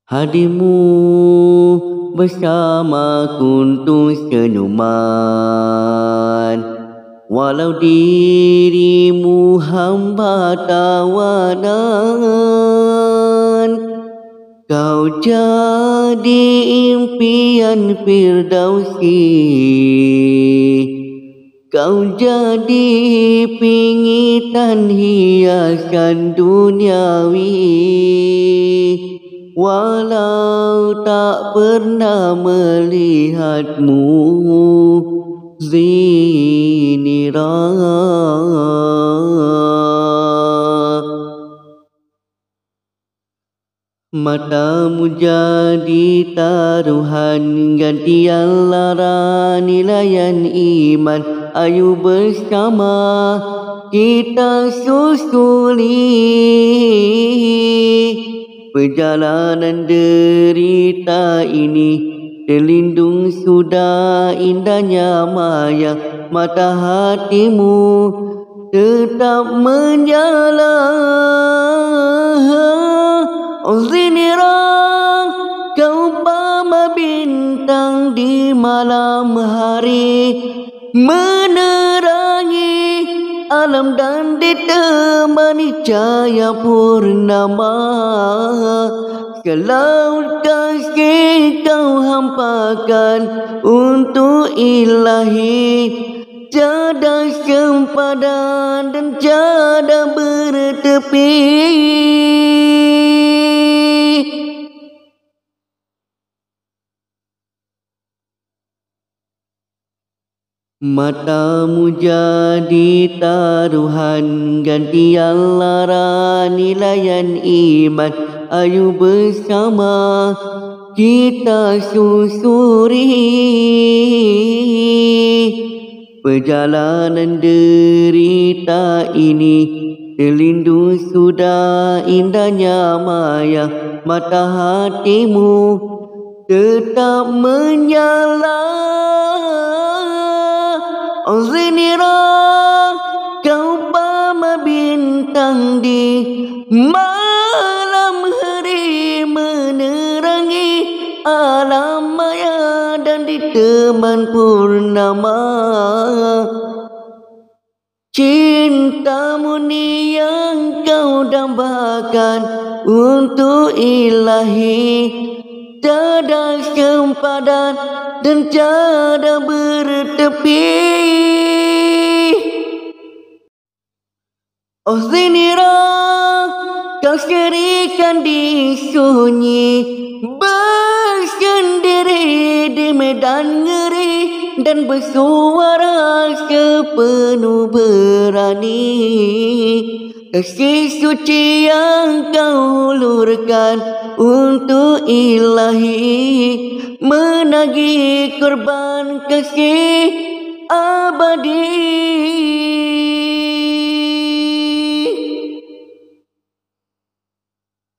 Hadirmu bersamaku untuk senyuman, walau dirimu hamba tawanan. Kau jadi impian firdausi, kau jadi pingitan hiasan duniawi. Walau tak pernah melihatmu zinira, matamu jadi taruhan gantian lara nilaian iman. Ayo bersama kita susuli perjalanan derita ini. Terlindung sudah indahnya maya, mata hatimu tetap menyala. Oh zinira, kau umpama bintang di malam hari, menerangi alam dan ditemani cahaya purnama. Selaut kasih kau hampakan untuk ilahi, tiada sempadan dan tiada bertepi. Matamu jadi taruhan gantian lara nilaian iman. Ayo bersama kita susuri perjalanan derita ini. Terlindung sudah indahnya maya, mata hatimu tetap menyala. Oh zinira, kau umpama bintang di malam hari, menerangi alam maya dan diteman purnama. Cinta murni yang kau dambakan untuk ilahi, tiada sempadan dan tiada bertepi. Oh zinira, kau serikan di sunyi, bersendiri di medan ngeri, dan bersuara sepenuh berani. Kasih suci yang kau hulurkan untuk ilahi, menagih korban kasih abadi.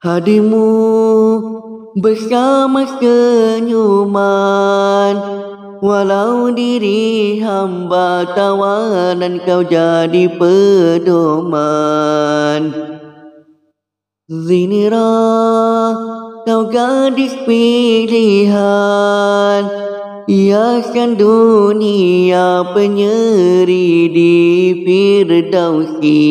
Hadirmu bersama senyuman, walau diri hamba tawanan, kau jadi pedoman. Zinira, kau gadis pilihan, hiasan dunia penyeri di firdausi.